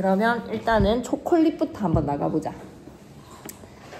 그러면 일단은 초콜릿부터 한번 나가보자.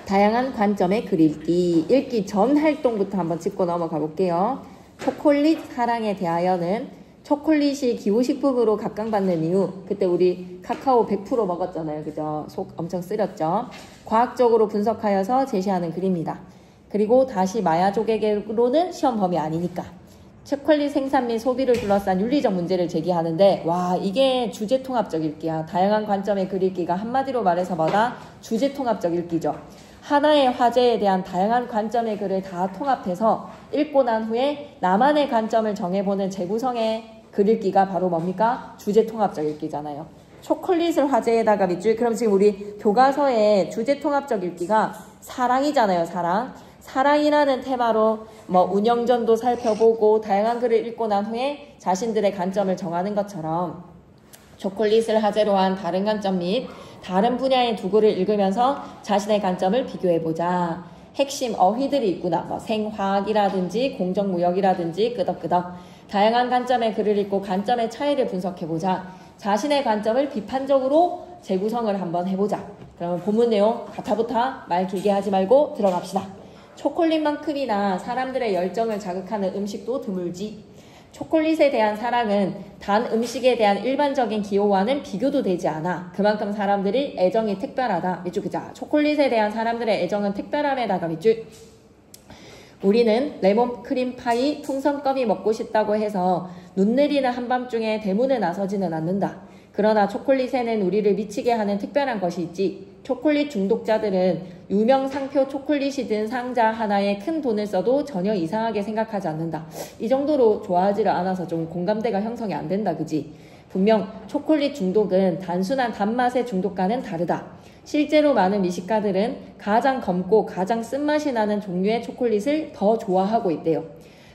다양한 관점의 글 읽기. 읽기 전 활동부터 한번 짚고 넘어가 볼게요. 초콜릿 사랑에 대하여는 초콜릿이 기호식품으로 각광받는 이유. 그때 우리 카카오 100% 먹었잖아요. 그죠? 속 엄청 쓰렸죠? 과학적으로 분석하여서 제시하는 글입니다. 그리고 다시 마야족에게로는 시험 범위 아니니까. 초콜릿 생산 및 소비를 둘러싼 윤리적 문제를 제기하는데, 와, 이게 주제통합적 읽기야. 다양한 관점의 글 읽기가 한마디로 말해서 뭐다? 주제통합적 읽기죠. 하나의 화제에 대한 다양한 관점의 글을 다 통합해서 읽고 난 후에 나만의 관점을 정해보는 재구성의 글 읽기가 바로 뭡니까? 주제통합적 읽기잖아요. 초콜릿을 화제에다가 밑줄. 그럼 지금 우리 교과서의 주제통합적 읽기가 사랑이잖아요. 사랑. 사랑이라는 테마로 뭐 운영전도 살펴보고 다양한 글을 읽고 난 후에 자신들의 관점을 정하는 것처럼 초콜릿을 화제로 한 다른 관점 및 다른 분야의 두 글을 읽으면서 자신의 관점을 비교해보자. 핵심 어휘들이 있구나. 뭐 생화학이라든지 공정무역이라든지 끄덕끄덕. 다양한 관점의 글을 읽고 관점의 차이를 분석해보자. 자신의 관점을 비판적으로 재구성을 한번 해보자. 그러면 본문 내용 가타부타 말 길게 하지 말고 들어갑시다. 초콜릿만큼이나 사람들의 열정을 자극하는 음식도 드물지. 초콜릿에 대한 사랑은 단 음식에 대한 일반적인 기호와는 비교도 되지 않아. 그만큼 사람들이 애정이 특별하다. 밑줄 그자. 초콜릿에 대한 사람들의 애정은 특별함에다가 밑줄. 우리는 레몬 크림 파이 풍선껌이 먹고 싶다고 해서 눈 내리는 한밤중에 대문에 나서지는 않는다. 그러나 초콜릿에는 우리를 미치게 하는 특별한 것이 있지. 초콜릿 중독자들은 유명 상표 초콜릿이 든 상자 하나에 큰 돈을 써도 전혀 이상하게 생각하지 않는다. 이 정도로 좋아하지를 않아서 좀 공감대가 형성이 안 된다. 그지? 분명 초콜릿 중독은 단순한 단맛의 중독과는 다르다. 실제로 많은 미식가들은 가장 검고 가장 쓴맛이 나는 종류의 초콜릿을 더 좋아하고 있대요.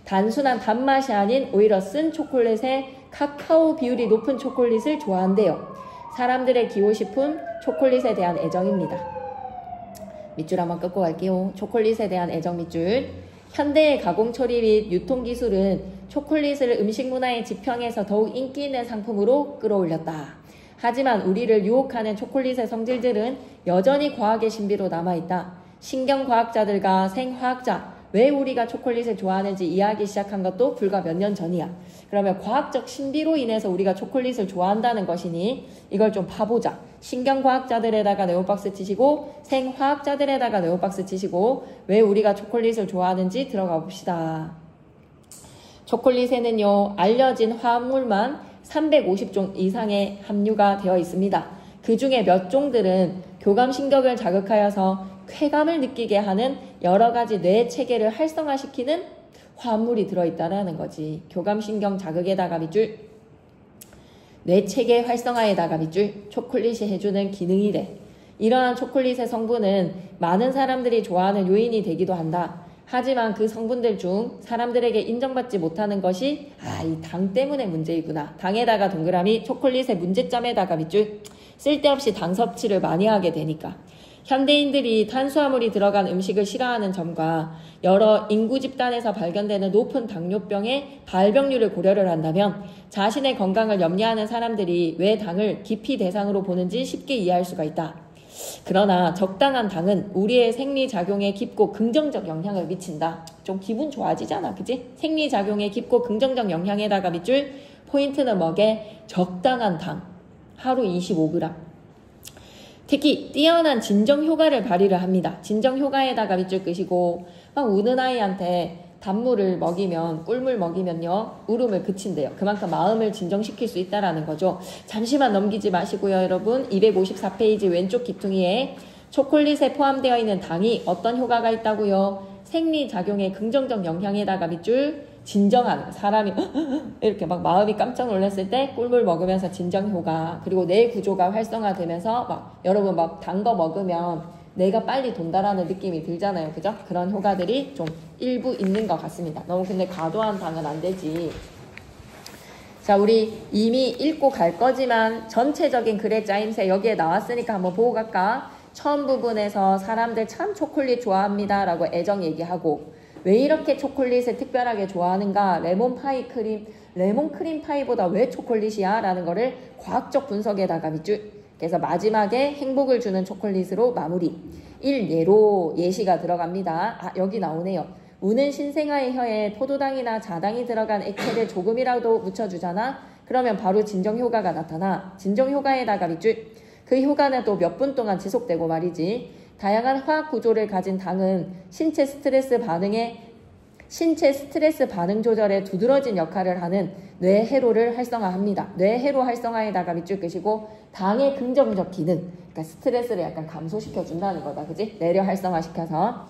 단순한 단맛이 아닌 오히려 쓴 초콜릿에 카카오 비율이 높은 초콜릿을 좋아한대요. 사람들의 기호식품 초콜릿에 대한 애정입니다. 밑줄 한번 끊고 갈게요. 초콜릿에 대한 애정 밑줄. 현대의 가공 처리 및 유통기술은 초콜릿을 음식 문화의 지평에서 더욱 인기 있는 상품으로 끌어올렸다. 하지만 우리를 유혹하는 초콜릿의 성질들은 여전히 과학의 신비로 남아있다. 신경과학자들과 생화학자, 왜 우리가 초콜릿을 좋아하는지 이해하기 시작한 것도 불과 몇 년 전이야. 그러면 과학적 신비로 인해서 우리가 초콜릿을 좋아한다는 것이니 이걸 좀 파보자. 신경과학자들에다가 네오박스 치시고 생화학자들에다가 네오박스 치시고 왜 우리가 초콜릿을 좋아하는지 들어가 봅시다. 초콜릿에는요, 알려진 화합물만 350종 이상의 함유가 되어 있습니다. 그 중에 몇 종들은 교감신경을 자극하여서 쾌감을 느끼게 하는 여러 가지 뇌 체계를 활성화시키는 화합물이 들어있다는 거지. 교감신경 자극에다가 밑줄, 뇌 체계 활성화에다가 밑줄, 초콜릿이 해주는 기능이래. 이러한 초콜릿의 성분은 많은 사람들이 좋아하는 요인이 되기도 한다. 하지만 그 성분들 중 사람들에게 인정받지 못하는 것이 이 당 때문에 문제이구나. 당에다가 동그라미, 초콜릿의 문제점에다가 밑줄. 쓸데없이 당 섭취를 많이 하게 되니까. 현대인들이 탄수화물이 들어간 음식을 싫어하는 점과 여러 인구 집단에서 발견되는 높은 당뇨병의 발병률을 고려를 한다면 자신의 건강을 염려하는 사람들이 왜 당을 기피 대상으로 보는지 쉽게 이해할 수가 있다. 그러나 적당한 당은 우리의 생리작용에 깊고 긍정적 영향을 미친다. 좀 기분 좋아지잖아. 그치? 생리작용에 깊고 긍정적 영향에다가 밑줄. 포인트는 뭐게? 적당한 당. 하루 25g. 특히 뛰어난 진정효과를 발휘를 합니다. 진정효과에다가 밑줄 끄시고 막 우는 아이한테 단물을 먹이면, 꿀물 먹이면요, 울음을 그친대요. 그만큼 마음을 진정시킬 수 있다는 거죠. 잠시만 넘기지 마시고요, 여러분. 254페이지 왼쪽 기퉁이에 초콜릿에 포함되어 있는 당이 어떤 효과가 있다고요? 생리작용의 긍정적 영향에다가 밑줄. 진정하는 사람이 이렇게 막 마음이 깜짝 놀랐을 때 꿀물 먹으면서 진정효과. 그리고 뇌 구조가 활성화되면서 막 여러분 막 단 거 먹으면 뇌가 빨리 돈다라는 느낌이 들잖아요. 그죠? 그런 효과들이 좀 일부 있는 것 같습니다. 너무 근데 과도한 당은 안 되지. 자, 우리 이미 읽고 갈 거지만 전체적인 글의 짜임새 여기에 나왔으니까 한번 보고 갈까? 처음 부분에서 사람들 참 초콜릿 좋아합니다 라고 애정 얘기하고, 왜 이렇게 초콜릿을 특별하게 좋아하는가? 레몬 크림 파이보다 왜 초콜릿이야? 라는 거를 과학적 분석에다가 밑줄. 그래서 마지막에 행복을 주는 초콜릿으로 마무리. 일예로 예시가 들어갑니다. 아, 여기 나오네요. 우는 신생아의 혀에 포도당이나 자당이 들어간 액체를 조금이라도 묻혀주잖아. 그러면 바로 진정효과가 나타나. 진정효과에다가 밑줄. 그 효과는 또 몇 분 동안 지속되고 말이지. 다양한 화학 구조를 가진 당은 신체 스트레스 반응 조절에 두드러진 역할을 하는 뇌회로를 활성화합니다. 뇌회로 활성화에다가 밑줄 끄시고 당의 긍정적 기능, 그러니까 스트레스를 약간 감소시켜준다는 거다. 그지? 뇌를 활성화시켜서.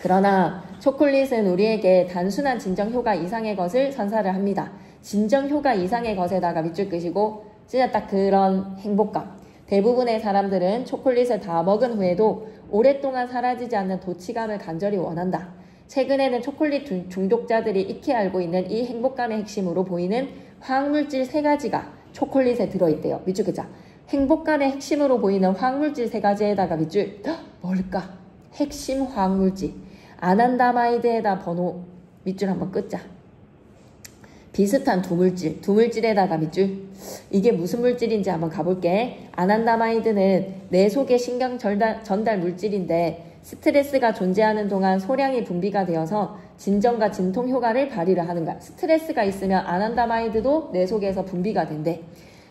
그러나 초콜릿은 우리에게 단순한 진정효과 이상의 것을 선사를 합니다. 진정효과 이상의 것에다가 밑줄 끄시고 진짜 딱 그런 행복감. 대부분의 사람들은 초콜릿을 다 먹은 후에도 오랫동안 사라지지 않는 도취감을 간절히 원한다. 최근에는 초콜릿 중독자들이 익히 알고 있는 이 행복감의 핵심으로 보이는 화학물질 3가지가 초콜릿에 들어있대요. 밑줄 끄자. 행복감의 핵심으로 보이는 화학물질 3가지에다가 밑줄. 뭘까? 핵심 화학물질. 아난다마이드에다 번호 밑줄 한번 끄자. 비슷한 두 물질에다가 밑줄. 이게 무슨 물질인지 한번 가볼게. 아난다마이드는 뇌 속의 신경 전달 물질인데 스트레스가 존재하는 동안 소량이 분비가 되어서 진정과 진통 효과를 발휘를 하는 거야. 스트레스가 있으면 아난다마이드도 뇌 속에서 분비가 된대.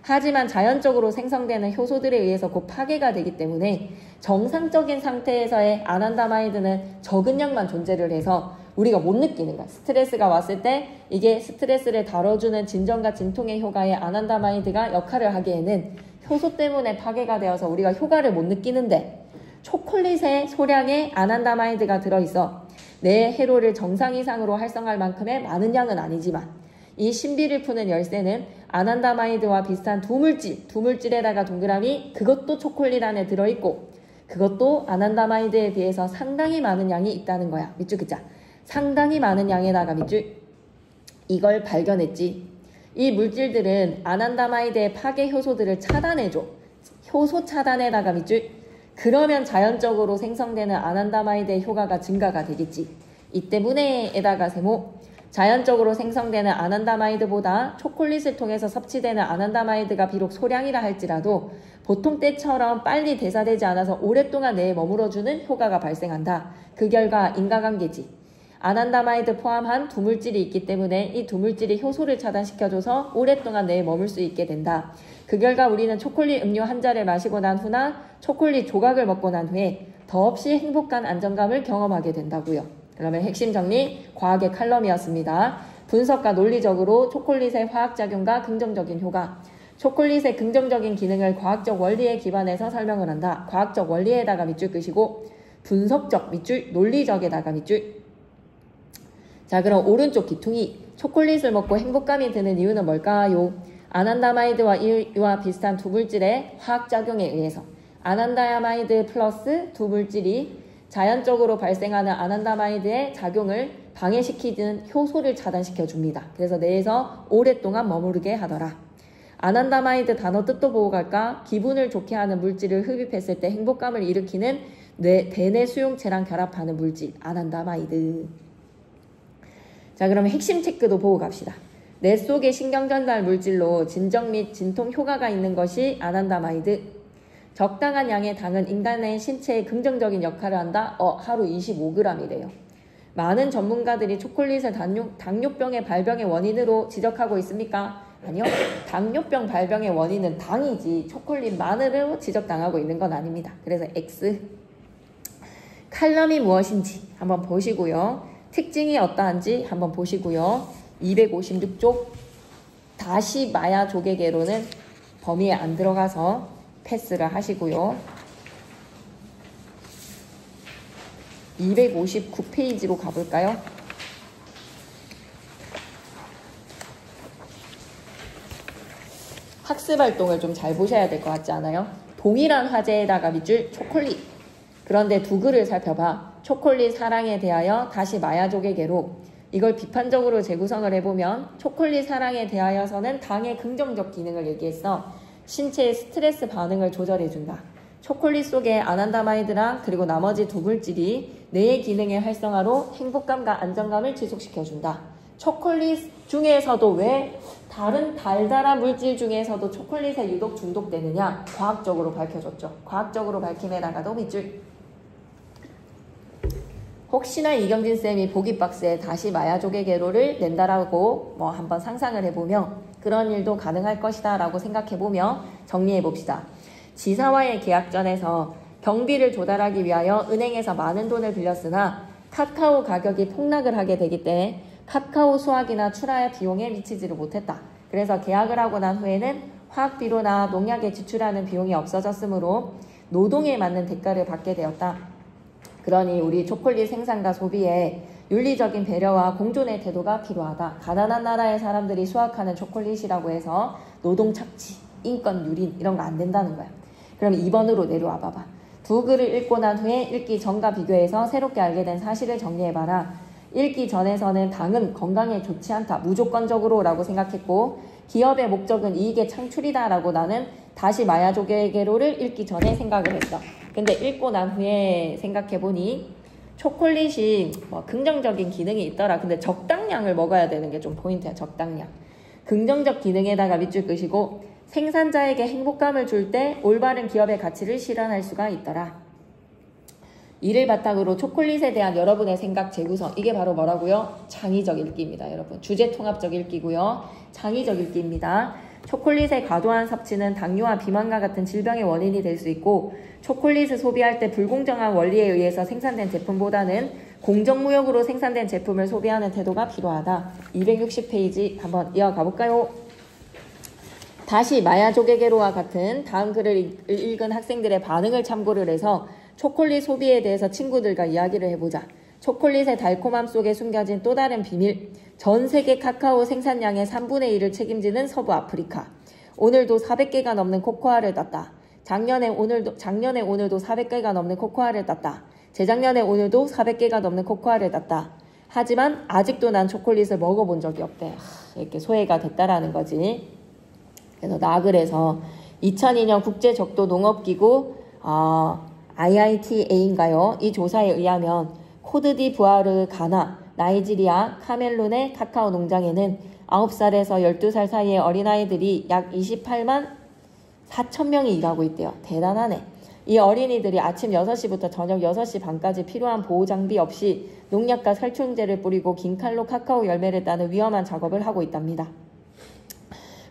하지만 자연적으로 생성되는 효소들에 의해서 곧 파괴가 되기 때문에 정상적인 상태에서의 아난다마이드는 적은 양만 존재를 해서 우리가 못 느끼는 거야. 스트레스가 왔을 때 이게 스트레스를 다뤄주는 진정과 진통의 효과에 아난다마이드가 역할을 하기에는 효소 때문에 파괴가 되어서 우리가 효과를 못 느끼는데 초콜릿에 소량의 아난다마이드가 들어있어 뇌 회로를 정상 이상으로 활성화할 만큼의 많은 양은 아니지만 이 신비를 푸는 열쇠는 아난다마이드와 비슷한 두 물질에다가 동그라미 그것도 초콜릿 안에 들어있고 그것도 아난다마이드에 비해서 상당히 많은 양이 있다는 거야. 밑줄 긋자. 상당히 많은 양에다가 밑줄. 이걸 발견했지. 이 물질들은 아난다마이드의 파괴 효소들을 차단해줘. 효소 차단에다가 밑줄. 그러면 자연적으로 생성되는 아난다마이드의 효과가 증가가 되겠지. 이 때문에 에다가 세모. 자연적으로 생성되는 아난다마이드보다 초콜릿을 통해서 섭취되는 아난다마이드가 비록 소량이라 할지라도 보통 때처럼 빨리 대사되지 않아서 오랫동안 뇌에 머물러주는 효과가 발생한다. 그 결과 인과관계지. 아난다마이드 포함한 두 물질이 있기 때문에 이 두 물질이 효소를 차단시켜줘서 오랫동안 뇌에 머물 수 있게 된다. 그 결과 우리는 초콜릿 음료 한 잔을 마시고 난 후나 초콜릿 조각을 먹고 난 후에 더없이 행복한 안정감을 경험하게 된다고요. 그러면 핵심 정리, 과학의 칼럼이었습니다. 분석과 논리적으로 초콜릿의 화학작용과 긍정적인 효과. 초콜릿의 긍정적인 기능을 과학적 원리에 기반해서 설명을 한다. 과학적 원리에다가 밑줄 끄시고 분석적 밑줄, 논리적에다가 밑줄. 자, 그럼 오른쪽 기퉁이 초콜릿을 먹고 행복감이 드는 이유는 뭘까요? 아난다마이드와 이와 비슷한 두 물질의 화학작용에 의해서 아난다마이드 플러스 두 물질이 자연적으로 발생하는 아난다마이드의 작용을 방해시키는 효소를 차단시켜줍니다. 그래서 뇌에서 오랫동안 머무르게 하더라. 아난다마이드 단어 뜻도 보고 갈까? 기분을 좋게 하는 물질을 흡입했을 때 행복감을 일으키는 대뇌 수용체랑 결합하는 물질, 아난다마이드. 자, 그러면 핵심 체크도 보고 갑시다. 뇌 속의 신경전달 물질로 진정 및 진통 효과가 있는 것이 아난다마이드. 적당한 양의 당은 인간의 신체에 긍정적인 역할을 한다. 하루 25g이래요. 많은 전문가들이 초콜릿을 당뇨병의 발병의 원인으로 지적하고 있습니까? 아니요. 당뇨병 발병의 원인은 당이지 초콜릿만으로 지적당하고 있는 건 아닙니다. 그래서 X. 칼럼이 무엇인지 한번 보시고요. 특징이 어떠한지 한번 보시고요. 256쪽 다시 마야 조개개로는 범위에 안 들어가서 패스를 하시고요. 259페이지로 가볼까요? 학습활동을 좀 잘 보셔야 될 것 같지 않아요? 동일한 화제에다가 밑줄 초콜릿. 그런데 두 글을 살펴봐. 초콜릿 사랑에 대하여 다시 마야족에게로. 이걸 비판적으로 재구성을 해보면 초콜릿 사랑에 대하여서는 당의 긍정적 기능을 얘기했어. 신체의 스트레스 반응을 조절해준다. 초콜릿 속에 아난다마이드랑 그리고 나머지 두 물질이 뇌의 기능의 활성화로 행복감과 안정감을 지속시켜준다. 초콜릿 중에서도 왜 다른 달달한 물질 중에서도 초콜릿에 유독 중독되느냐? 과학적으로 밝혀졌죠. 과학적으로 밝힘에다가도 밑줄. 혹시나 이경진 쌤이 보기 박스에 다시 마야조개 개로를 낸다라고 뭐 한번 상상을 해보며 그런 일도 가능할 것이다 라고 생각해보며 정리해봅시다. 지사와의 계약전에서 경비를 조달하기 위하여 은행에서 많은 돈을 빌렸으나 카카오 가격이 폭락을 하게 되기 때문에 카카오 수확이나 출하 비용에 미치지를 못했다. 그래서 계약을 하고 난 후에는 화학비료나 농약에 지출하는 비용이 없어졌으므로 노동에 맞는 대가를 받게 되었다. 그러니 우리 초콜릿 생산과 소비에 윤리적인 배려와 공존의 태도가 필요하다. 가난한 나라의 사람들이 수확하는 초콜릿이라고 해서 노동 착취, 인권 유린 이런 거 안 된다는 거야. 그럼 2번으로 내려와 봐봐. 두 글을 읽고 난 후에 읽기 전과 비교해서 새롭게 알게 된 사실을 정리해봐라. 읽기 전에서는 당은 건강에 좋지 않다. 무조건적으로 라고 생각했고 기업의 목적은 이익의 창출이다 라고 나는 다시 마야조개개로를 읽기 전에 생각을 했어. 근데 읽고 난 후에 생각해보니 초콜릿이 뭐 긍정적인 기능이 있더라. 근데 적당량을 먹어야 되는 게 좀 포인트야. 적당량. 긍정적 기능에다가 밑줄 끄시고 생산자에게 행복감을 줄 때 올바른 기업의 가치를 실현할 수가 있더라. 이를 바탕으로 초콜릿에 대한 여러분의 생각 재구성, 이게 바로 뭐라고요? 창의적 읽기입니다. 여러분 주제 통합적 읽기고요. 창의적 읽기입니다. 초콜릿의 과도한 섭취는 당뇨와 비만과 같은 질병의 원인이 될 수 있고 초콜릿을 소비할 때 불공정한 원리에 의해서 생산된 제품보다는 공정무역으로 생산된 제품을 소비하는 태도가 필요하다. 260페이지 한번 이어가 볼까요? 다시 마야조개개로와 같은 다음 글을 읽은 학생들의 반응을 참고를 해서 초콜릿 소비에 대해서 친구들과 이야기를 해보자. 초콜릿의 달콤함 속에 숨겨진 또 다른 비밀. 전 세계 카카오 생산량의 3분의 1을 책임지는 서부 아프리카. 오늘도 400개가 넘는 코코아를 땄다. 작년에 오늘도 400개가 넘는 코코아를 땄다. 재작년에 오늘도 400개가 넘는 코코아를 땄다. 하지만 아직도 난 초콜릿을 먹어본 적이 없대. 이렇게 소외가 됐다라는 거지. 그래서 나글에서 2002년 국제적도농업기구 IITA인가요? 이 조사에 의하면 코트디부아르, 가나, 나이지리아, 카멜룬의 카카오 농장에는 9살에서 12살 사이의 어린아이들이 약 28만 4천 명이 일하고 있대요. 대단하네. 이 어린이들이 아침 6시부터 저녁 6시 반까지 필요한 보호장비 없이 농약과 살충제를 뿌리고 긴 칼로 카카오 열매를 따는 위험한 작업을 하고 있답니다.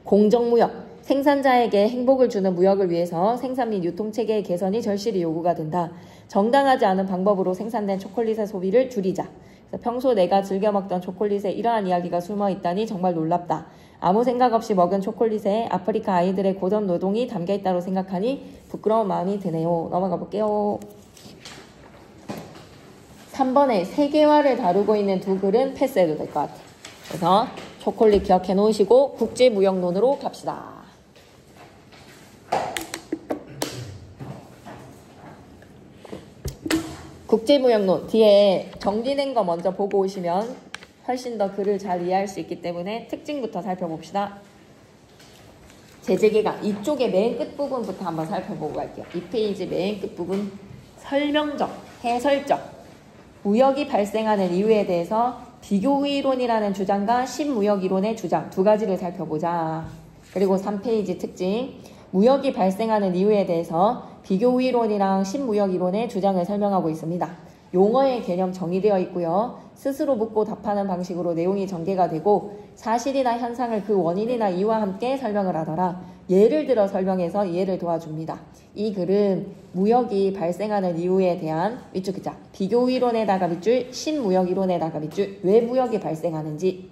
공정무역. 생산자에게 행복을 주는 무역을 위해서 생산 및 유통체계의 개선이 절실히 요구가 된다. 정당하지 않은 방법으로 생산된 초콜릿의 소비를 줄이자. 그래서 평소 내가 즐겨 먹던 초콜릿에 이러한 이야기가 숨어 있다니 정말 놀랍다. 아무 생각 없이 먹은 초콜릿에 아프리카 아이들의 고전 노동이 담겨있다고 생각하니 부끄러운 마음이 드네요. 넘어가 볼게요. 3번에 세계화를 다루고 있는 두 글은 패스해도 될 것 같아요. 그래서 초콜릿 기억해 놓으시고 국제무역론으로 갑시다. 국제무역론 뒤에 정리된 거 먼저 보고 오시면 훨씬 더 글을 잘 이해할 수 있기 때문에 특징부터 살펴봅시다. 제재기간 이쪽의 맨 끝부분부터 한번 살펴보고 갈게요. 이 페이지 맨 끝부분 설명적, 해설적 무역이 발생하는 이유에 대해서 비교의이론이라는 주장과 신무역이론의 주장 두 가지를 살펴보자. 그리고 3페이지 특징 무역이 발생하는 이유에 대해서 비교의이론이랑 신무역이론의 주장을 설명하고 있습니다. 용어의 개념 정의되어 있고요. 스스로 묻고 답하는 방식으로 내용이 전개가 되고 사실이나 현상을 그 원인이나 이유와 함께 설명을 하더라. 예를 들어 설명해서 이해를 도와줍니다. 이 글은 무역이 발생하는 이유에 대한 밑줄 긋자. 비교의이론에다가 밑줄, 신무역이론에다가 밑줄, 왜 무역이 발생하는지.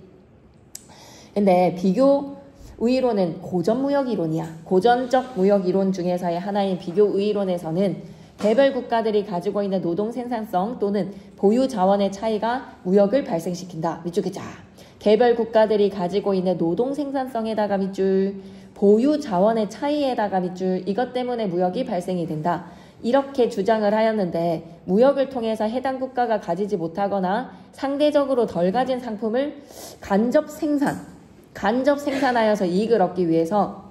근데 비교의이론은 고전무역이론이야. 고전적 무역이론 중에서의 하나인 비교의이론에서는 개별 국가들이 가지고 있는 노동 생산성 또는 보유 자원의 차이가 무역을 발생시킨다. 밑줄 긋자. 개별 국가들이 가지고 있는 노동 생산성에다가 밑줄, 보유 자원의 차이에다가 밑줄, 이것 때문에 무역이 발생이 된다. 이렇게 주장을 하였는데 무역을 통해서 해당 국가가 가지지 못하거나 상대적으로 덜 가진 상품을 간접 생산하여서 이익을 얻기 위해서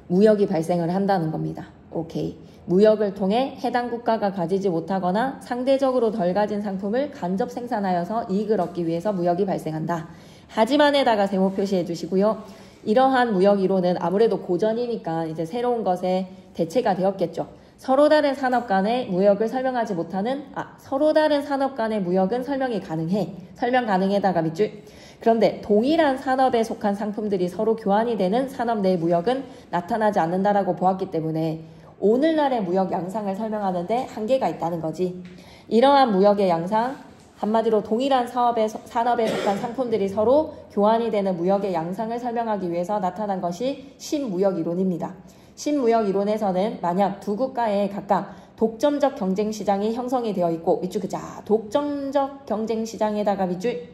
무역이 발생을 한다는 겁니다. 오케이. 무역을 통해 해당 국가가 가지지 못하거나 상대적으로 덜 가진 상품을 간접 생산하여서 이익을 얻기 위해서 무역이 발생한다. 하지만에다가 세모 표시해 주시고요. 이러한 무역 이론은 아무래도 고전이니까 이제 새로운 것에 대체가 되었겠죠. 서로 다른 산업 간의 무역을 설명하지 못하는 서로 다른 산업 간의 무역은 설명이 가능해. 설명 가능에다가 밑줄. 그런데 동일한 산업에 속한 상품들이 서로 교환이 되는 산업 내 무역은 나타나지 않는다라고 보았기 때문에 오늘날의 무역 양상을 설명하는데 한계가 있다는 거지. 이러한 무역의 양상, 한마디로 동일한 산업에 속한 상품들이 서로 교환이 되는 무역의 양상을 설명하기 위해서 나타난 것이 신무역 이론입니다. 신무역 이론에서는 만약 두 국가에 각각 독점적 경쟁 시장이 형성이 되어 있고 밑줄 그자 독점적 경쟁 시장에다가 밑줄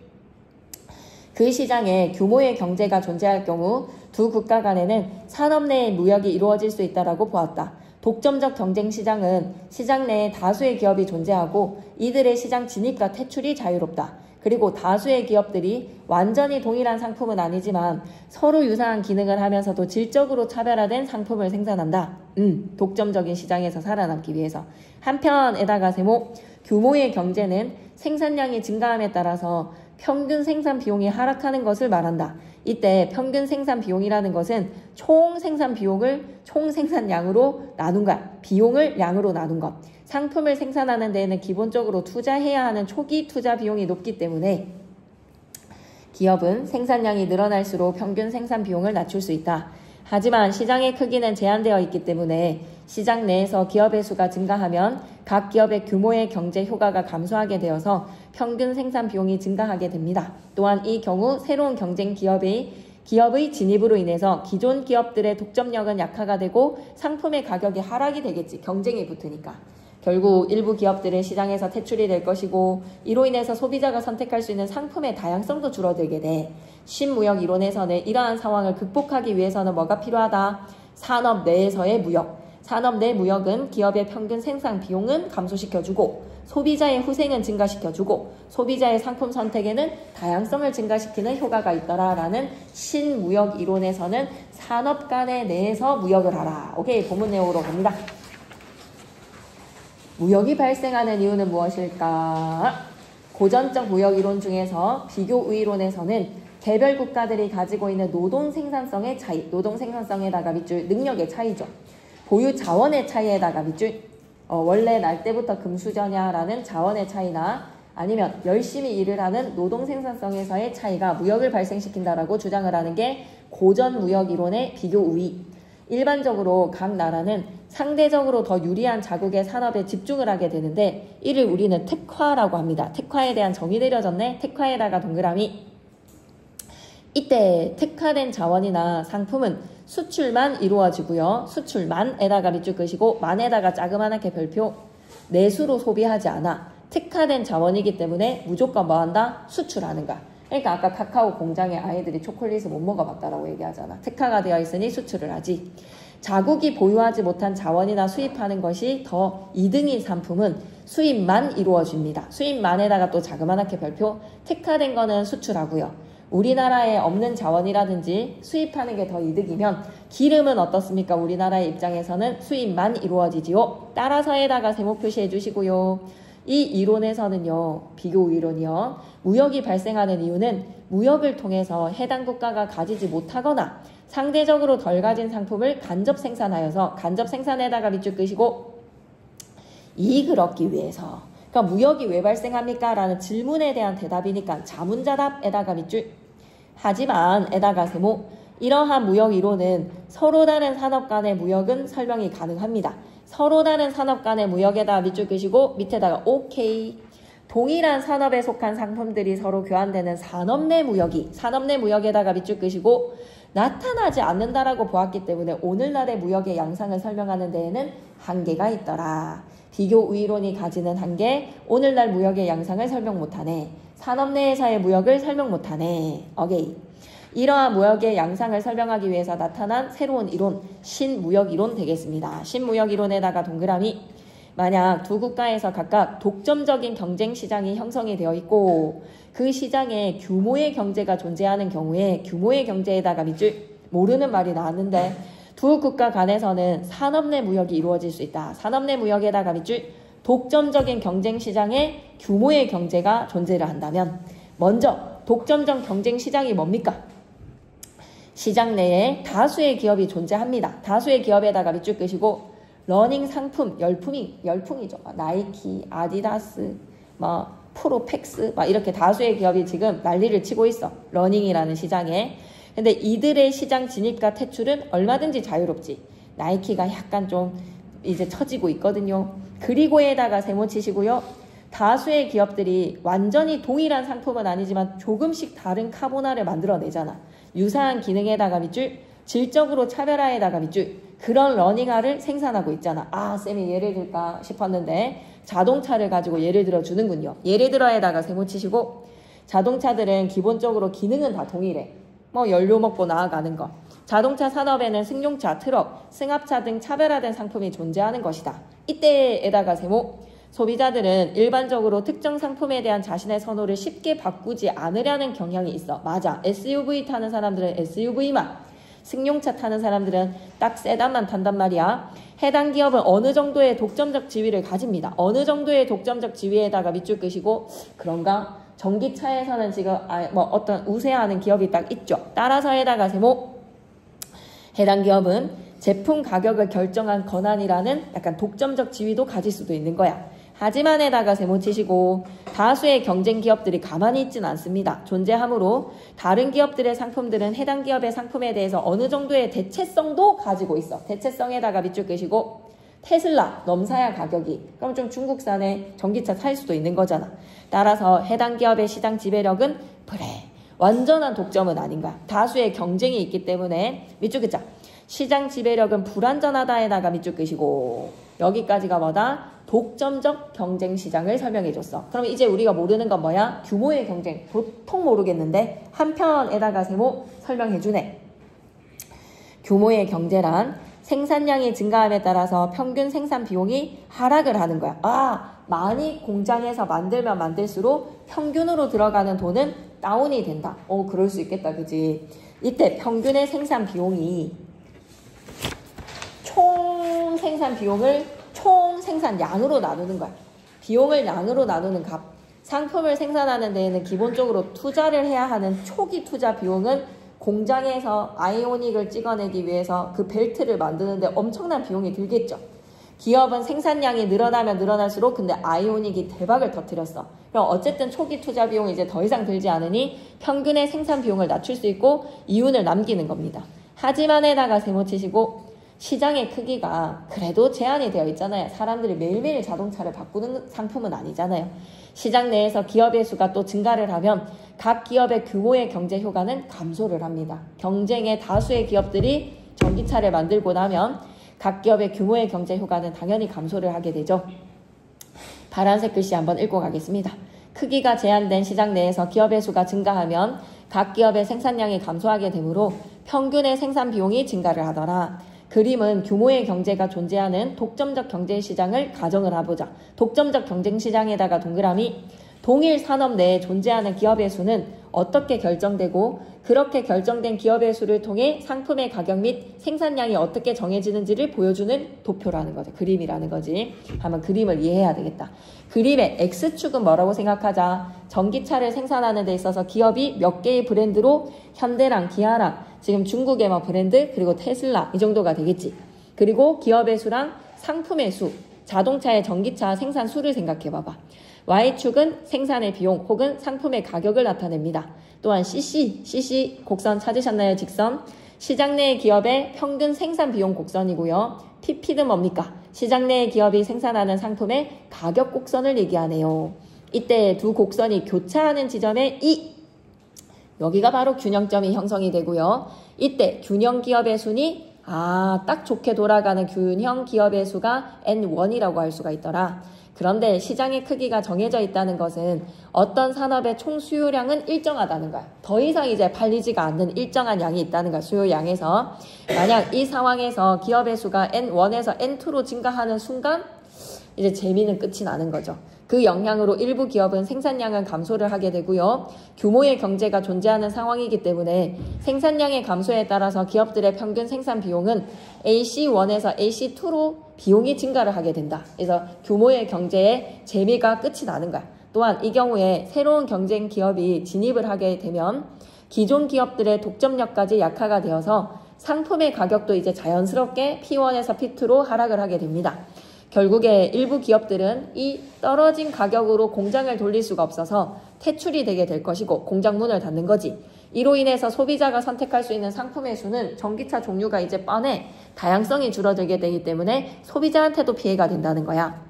그 시장에 규모의 경제가 존재할 경우 두 국가 간에는 산업 내의 무역이 이루어질 수 있다라고 보았다. 독점적 경쟁 시장은 시장 내에 다수의 기업이 존재하고 이들의 시장 진입과 퇴출이 자유롭다. 그리고 다수의 기업들이 완전히 동일한 상품은 아니지만 서로 유사한 기능을 하면서도 질적으로 차별화된 상품을 생산한다. 독점적인 시장에서 살아남기 위해서. 한편에다가 세모, 규모의 경제는 생산량이 증가함에 따라서 평균 생산 비용이 하락하는 것을 말한다. 이때 평균 생산 비용이라는 것은 총 생산 비용을 총 생산량으로 나눈 것, 비용을 양으로 나눈 것. 상품을 생산하는 데에는 기본적으로 투자해야 하는 초기 투자 비용이 높기 때문에 기업은 생산량이 늘어날수록 평균 생산 비용을 낮출 수 있다. 하지만 시장의 크기는 제한되어 있기 때문에 시장 내에서 기업의 수가 증가하면 각 기업의 규모의 경제 효과가 감소하게 되어서 평균 생산 비용이 증가하게 됩니다. 또한 이 경우 새로운 경쟁 기업의 진입으로 인해서 기존 기업들의 독점력은 약화가 되고 상품의 가격이 하락이 되겠지. 경쟁이 붙으니까. 결국 일부 기업들은 시장에서 퇴출이 될 것이고 이로 인해서 소비자가 선택할 수 있는 상품의 다양성도 줄어들게 돼. 신무역 이론에서는 이러한 상황을 극복하기 위해서는 뭐가 필요하다? 산업 내에서의 무역. 산업 내 무역은 기업의 평균 생산 비용은 감소시켜주고 소비자의 후생은 증가시켜주고 소비자의 상품 선택에는 다양성을 증가시키는 효과가 있더라라는 신무역 이론에서는 산업 간의 내에서 무역을 하라. 오케이, 본문 내용으로 갑니다. 무역이 발생하는 이유는 무엇일까? 고전적 무역 이론 중에서 비교 우이론에서는 개별 국가들이 가지고 있는 노동 생산성의 차이, 노동 생산성에다가 밑줄 능력의 차이죠. 보유 자원의 차이에다가 밑줄 원래 날 때부터 금수저냐라는 자원의 차이나 아니면 열심히 일을 하는 노동 생산성에서의 차이가 무역을 발생시킨다라고 주장을 하는 게 고전 무역 이론의 비교 우위. 일반적으로 각 나라는 상대적으로 더 유리한 자국의 산업에 집중을 하게 되는데 이를 우리는 특화라고 합니다. 특화에 대한 정의 내려졌네. 특화에다가 동그라미. 이때 특화된 자원이나 상품은 수출만 이루어지고요. 수출만에다가 밑줄 끄시고 만에다가 자그마하게 별표. 내수로 소비하지 않아. 특화된 자원이기 때문에 무조건 뭐한다? 수출하는 거야. 그러니까 아까 카카오 공장의 아이들이 초콜릿을 못 먹어봤다라고 얘기하잖아. 특화가 되어 있으니 수출을 하지. 자국이 보유하지 못한 자원이나 수입하는 것이 더 이등인 상품은 수입만 이루어집니다. 수입만에다가 또 자그마하게 별표. 특화된 거는 수출하고요. 우리나라에 없는 자원이라든지 수입하는 게 더 이득이면 기름은 어떻습니까? 우리나라의 입장에서는 수입만 이루어지지요. 따라서에다가 세모 표시해 주시고요. 이 이론에서는요, 비교 이론이요. 무역이 발생하는 이유는 무역을 통해서 해당 국가가 가지지 못하거나 상대적으로 덜 가진 상품을 간접 생산하여서 간접 생산에다가 밑줄 끄시고 이익을 얻기 위해서. 그러니까 무역이 왜 발생합니까? 라는 질문에 대한 대답이니까 자문자답에다가 밑줄. 하지만 에다가 세모. 이러한 무역 이론은 서로 다른 산업 간의 무역은 설명이 가능합니다. 서로 다른 산업 간의 무역에다가 밑줄 끄시고 밑에다가 오케이. 동일한 산업에 속한 상품들이 서로 교환되는 산업 내 무역에다가 밑줄 끄시고 나타나지 않는다라고 보았기 때문에 오늘날의 무역의 양상을 설명하는 데에는 한계가 있더라. 비교 우이론이 가지는 한계, 오늘날 무역의 양상을 설명 못하네. 산업 내에서의 무역을 설명 못하네. 오케이. 이러한 무역의 양상을 설명하기 위해서 나타난 새로운 이론, 신무역 이론 되겠습니다. 신무역 이론에다가 동그라미. 만약 두 국가에서 각각 독점적인 경쟁 시장이 형성이 되어 있고 그 시장에 규모의 경제가 존재하는 경우에 규모의 경제에다가 밑줄. 모르는 말이 나왔는데 두 국가 간에서는 산업 내 무역이 이루어질 수 있다. 산업 내 무역에다가 밑줄. 독점적인 경쟁 시장에 규모의 경제가 존재를 한다면 먼저 독점적 경쟁 시장이 뭡니까? 시장 내에 다수의 기업이 존재합니다. 다수의 기업에다가 밑줄 끄시고 러닝 상품 열풍이죠. 나이키, 아디다스, 프로펙스 이렇게 다수의 기업이 지금 난리를 치고 있어. 러닝이라는 시장에. 근데 이들의 시장 진입과 퇴출은 얼마든지 자유롭지. 나이키가 약간 좀 이제 처지고 있거든요. 그리고에다가 세모 치시고요. 다수의 기업들이 완전히 동일한 상품은 아니지만 조금씩 다른 카보나를 만들어내잖아. 유사한 기능에다가 밑줄, 질적으로 차별화에다가 밑줄, 그런 러닝화를 생산하고 있잖아. 쌤이 예를 들까 싶었는데 자동차를 가지고 예를 들어 주는군요. 예를 들어에다가 세모 치시고 자동차들은 기본적으로 기능은 다 동일해. 연료 먹고 나아가는 거. 자동차 산업에는 승용차, 트럭, 승합차 등 차별화된 상품이 존재하는 것이다. 이때에다가 세모, 소비자들은 일반적으로 특정 상품에 대한 자신의 선호를 쉽게 바꾸지 않으려는 경향이 있어. 맞아. SUV 타는 사람들은 SUV만, 승용차 타는 사람들은 딱 세단만 탄단 말이야. 해당 기업은 어느 정도의 독점적 지위를 가집니다. 어느 정도의 독점적 지위에다가 밑줄 끄시고 그런가? 전기차에서는 지금 어떤 우세하는 기업이 딱 있죠. 따라서에다가 세모, 해당 기업은 제품 가격을 결정한 권한이라는 약간 독점적 지위도 가질 수도 있는 거야. 하지만에다가 세모 치시고 다수의 경쟁 기업들이 가만히 있지는 않습니다. 존재하므로 다른 기업들의 상품들은 해당 기업의 상품에 대해서 어느 정도의 대체성도 가지고 있어. 대체성에다가 밑줄 끄시고 테슬라 넘사야 가격이. 그럼 좀 중국산의 전기차 살 수도 있는 거잖아. 따라서 해당 기업의 시장 지배력은 완전한 독점은 아닌 거야. 다수의 경쟁이 있기 때문에 밑줄 끄자. 시장 지배력은 불완전하다에다가 밑줄 끄시고 여기까지가 뭐다? 독점적 경쟁 시장을 설명해줬어. 그럼 이제 우리가 모르는 건 뭐야? 규모의 경쟁. 도통 모르겠는데 한 편에다가 세모 설명해주네. 규모의 경제란 생산량이 증가함에 따라서 평균 생산 비용이 하락을 하는 거야. 많이 공장에서 만들면 만들수록 평균으로 들어가는 돈은 다운이 된다. 그럴 수 있겠다. 그지? 이때 평균의 생산 비용이 총 생산 비용을 총 생산량으로 나누는 거야. 비용을 양으로 나누는 값. 상품을 생산하는 데에는 기본적으로 투자를 해야 하는 초기 투자 비용은 공장에서 아이오닉을 찍어내기 위해서 그 벨트를 만드는데 엄청난 비용이 들겠죠. 기업은 생산량이 늘어나면 늘어날수록 근데 아이오닉이 대박을 터뜨렸어. 그럼 어쨌든 초기 투자 비용이 이제 더 이상 들지 않으니 평균의 생산 비용을 낮출 수 있고 이윤을 남기는 겁니다. 하지만에다가 세모 치시고 시장의 크기가 그래도 제한이 되어 있잖아요. 사람들이 매일매일 자동차를 바꾸는 상품은 아니잖아요. 시장 내에서 기업의 수가 또 증가를 하면 각 기업의 규모의 경제 효과는 감소를 합니다. 경쟁의 다수의 기업들이 전기차를 만들고 나면 각 기업의 규모의 경제 효과는 당연히 감소를 하게 되죠. 파란색 글씨 한번 읽고 가겠습니다. 크기가 제한된 시장 내에서 기업의 수가 증가하면 각 기업의 생산량이 감소하게 되므로 평균의 생산 비용이 증가를 하더라. 그림은 규모의 경제가 존재하는 독점적 경제시장을 가정을 해보자. 독점적 경쟁시장에다가 동그라미, 동일 산업 내에 존재하는 기업의 수는 어떻게 결정되고 그렇게 결정된 기업의 수를 통해 상품의 가격 및 생산량이 어떻게 정해지는지를 보여주는 도표라는 거죠. 그림이라는 거지. 한번 그림을 이해해야 되겠다. 그림의 X축은 뭐라고 생각하자. 전기차를 생산하는 데 있어서 기업이 몇 개의 브랜드로 현대랑 기아랑 지금 중국의 브랜드 그리고 테슬라 이 정도가 되겠지. 그리고 기업의 수랑 상품의 수, 자동차의 전기차 생산 수를 생각해 봐봐. Y축은 생산의 비용 혹은 상품의 가격을 나타냅니다. 또한 CC 곡선 찾으셨나요? 직선. 시장 내의 기업의 평균 생산 비용 곡선이고요. PP는 뭡니까? 시장 내의 기업이 생산하는 상품의 가격 곡선을 얘기하네요. 이때 두 곡선이 교차하는 지점에 여기가 바로 균형점이 형성이 되고요. 이때 균형 기업의 순이 딱 좋게 돌아가는 균형 기업의 수가 N1이라고 할 수가 있더라. 그런데 시장의 크기가 정해져 있다는 것은 어떤 산업의 총 수요량은 일정하다는 거야. 더 이상 이제 팔리지가 않는 일정한 양이 있다는 거야. 수요량에서. 만약 이 상황에서 기업의 수가 N1에서 N2로 증가하는 순간 이제 재미는 끝이 나는 거죠. 그 영향으로 일부 기업은 생산량은 감소를 하게 되고요. 규모의 경제가 존재하는 상황이기 때문에 생산량의 감소에 따라서 기업들의 평균 생산 비용은 AC1에서 AC2로 비용이 증가를 하게 된다. 그래서 규모의 경제의 재미가 끝이 나는 거야. 또한 이 경우에 새로운 경쟁 기업이 진입을 하게 되면 기존 기업들의 독점력까지 약화가 되어서 상품의 가격도 이제 자연스럽게 P1에서 P2로 하락을 하게 됩니다. 결국에 일부 기업들은 이 떨어진 가격으로 공장을 돌릴 수가 없어서 퇴출이 되게 될 것이고 공장 문을 닫는 거지. 이로 인해서 소비자가 선택할 수 있는 상품의 수는 전기차 종류가 이제 뻔해 다양성이 줄어들게 되기 때문에 소비자한테도 피해가 된다는 거야.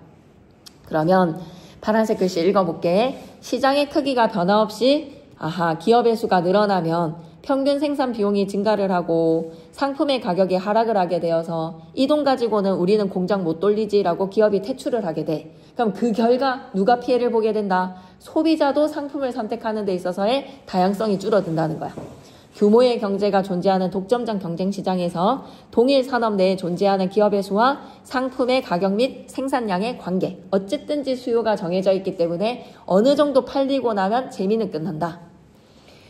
그러면 파란색 글씨 읽어볼게. 시장의 크기가 변화 없이 기업의 수가 늘어나면 평균 생산 비용이 증가를 하고 상품의 가격이 하락을 하게 되어서 이 돈 가지고는 우리는 공장 못 돌리지라고 기업이 퇴출을 하게 돼. 그럼 그 결과 누가 피해를 보게 된다? 소비자도 상품을 선택하는 데 있어서의 다양성이 줄어든다는 거야. 규모의 경제가 존재하는 독점장 경쟁 시장에서 동일 산업 내에 존재하는 기업의 수와 상품의 가격 및 생산량의 관계, 어쨌든지 수요가 정해져 있기 때문에 어느 정도 팔리고 나면 재미는 끝난다.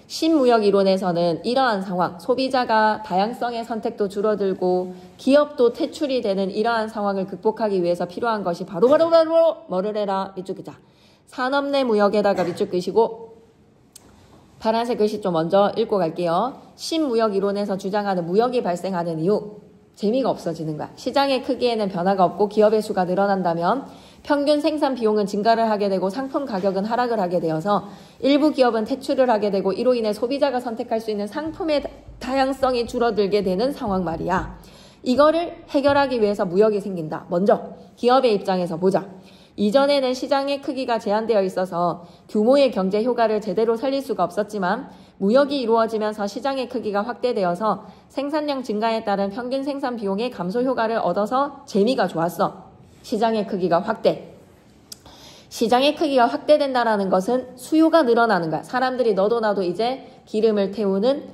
신무역 이론에서는 이러한 상황, 소비자가 다양성의 선택도 줄어들고 기업도 퇴출이 되는 이러한 상황을 극복하기 위해서 필요한 것이 바로 뭐를 해라? 밑줄 끄자. 산업 내 무역에다가 밑줄 끄시고 파란색 글씨 좀 먼저 읽고 갈게요. 신무역 이론에서 주장하는 무역이 발생하는 이유, 재미가 없어지는 거야. 시장의 크기에는 변화가 없고 기업의 수가 늘어난다면 평균 생산 비용은 증가를 하게 되고 상품 가격은 하락을 하게 되어서 일부 기업은 퇴출을 하게 되고 이로 인해 소비자가 선택할 수 있는 상품의 다양성이 줄어들게 되는 상황 말이야. 이거를 해결하기 위해서 무역이 생긴다. 먼저 기업의 입장에서 보자. 이전에는 시장의 크기가 제한되어 있어서 규모의 경제 효과를 제대로 살릴 수가 없었지만 무역이 이루어지면서 시장의 크기가 확대되어서 생산량 증가에 따른 평균 생산 비용의 감소 효과를 얻어서 재미가 좋았어. 시장의 크기가 확대. 시장의 크기가 확대된다는 것은 수요가 늘어나는 거야. 사람들이 너도 나도 이제 기름을 태우는